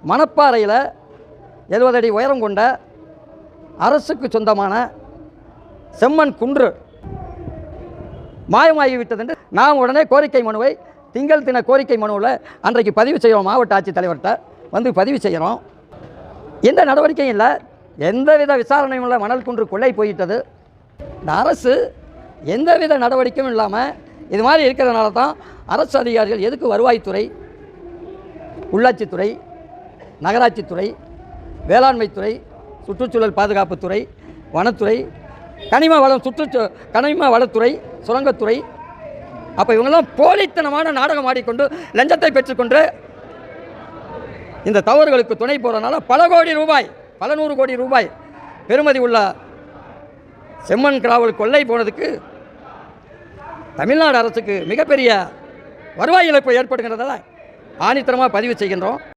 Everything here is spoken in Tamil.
மணப்பாறையில் 70 அடி உயரம் கொண்ட அரசுக்கு சொந்தமான செம்மண் குன்று மாயமாகிவிட்டது என்று நாம் உடனே கோரிக்கை மனுவை திங்கள் தின கோரிக்கை மனுவில் அன்றைக்கு பதிவு செய்கிறோம். மாவட்ட ஆட்சித்தலைவர்கிட்ட வந்து பதிவு செய்கிறோம். எந்த நடவடிக்கையும் இல்லை, எந்தவித விசாரணையும் இல்லை. மணல் குன்று கொள்ளை போயிட்டது. இந்த அரசு எந்தவித நடவடிக்கையும் இல்லாமல் இது மாதிரி இருக்கிறதுனால தான் அரசு அதிகாரிகள் எதுக்கு வருவாய்த்துறை, உள்ளாட்சித்துறை, நகராட்சித்துறை, வேளாண்மைத்துறை, சுற்றுச்சூழல் பாதுகாப்புத்துறை, வனத்துறை, கனிம வளத்துறை, சுரங்கத்துறை, அப்போ இவங்கெல்லாம் போலித்தனமான நாடகம் ஆடிக்கொண்டு லஞ்சத்தை பெற்றுக்கொண்டு இந்த தவறுகளுக்கு துணை போகிறதுனால பல நூறு கோடி ரூபாய் பெறுமதி உள்ள செம்மண் கிராவல் கொள்ளை போனதுக்கு தமிழ்நாடு அரசுக்கு மிகப்பெரிய வருவாய் இழப்பு ஏற்படுகிறதால ஆணித்தரமாக பதிவு செய்கின்றோம்.